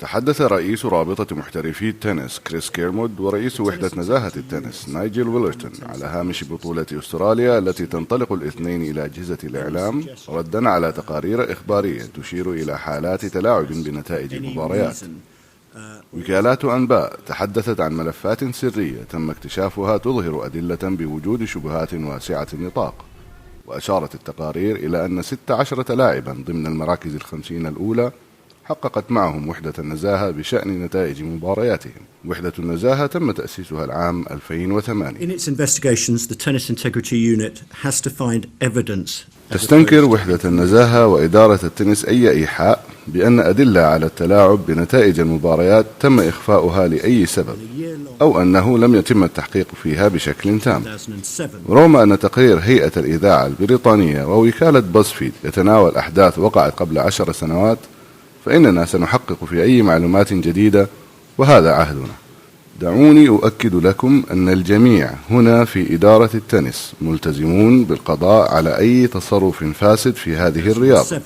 تحدث رئيس رابطة محترفي التنس كريس كيرمود ورئيس وحدة نزاهة التنس نايجل ويلرتون على هامش بطولة أستراليا التي تنطلق الاثنين إلى أجهزة الإعلام ردا على تقارير إخبارية تشير إلى حالات تلاعب بنتائج المباريات. وكالات أنباء تحدثت عن ملفات سرية تم اكتشافها تظهر أدلة بوجود شبهات واسعة النطاق، وأشارت التقارير إلى أن 16 لاعبا ضمن المراكز 50 الأولى حققت معهم وحدة النزاهة بشأن نتائج مبارياتهم. وحدة النزاهة تم تأسيسها العام 2008. تستنكر وحدة النزاهة وإدارة التنس أي إيحاء بأن أدلة على التلاعب بنتائج المباريات تم إخفاؤها لأي سبب، أو أنه لم يتم التحقيق فيها بشكل تام. رغم أن تقرير هيئة الإذاعة البريطانية ووكالة بازفيد يتناول أحداث وقعت قبل 10 سنوات، فإننا سنحقق في أي معلومات جديدة، وهذا عهدنا. دعوني أؤكد لكم أن الجميع هنا في إدارة التنس ملتزمون بالقضاء على أي تصرف فاسد في هذه الرياضة،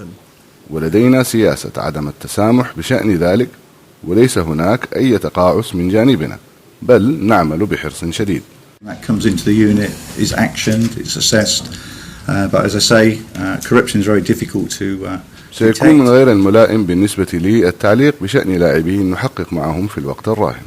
ولدينا سياسة عدم التسامح بشأن ذلك، وليس هناك أي تقاعس من جانبنا، بل نعمل بحرص شديد. سيكون من غير الملائم بالنسبة لي التعليق بشأن لاعبين نحقق معهم في الوقت الراهن.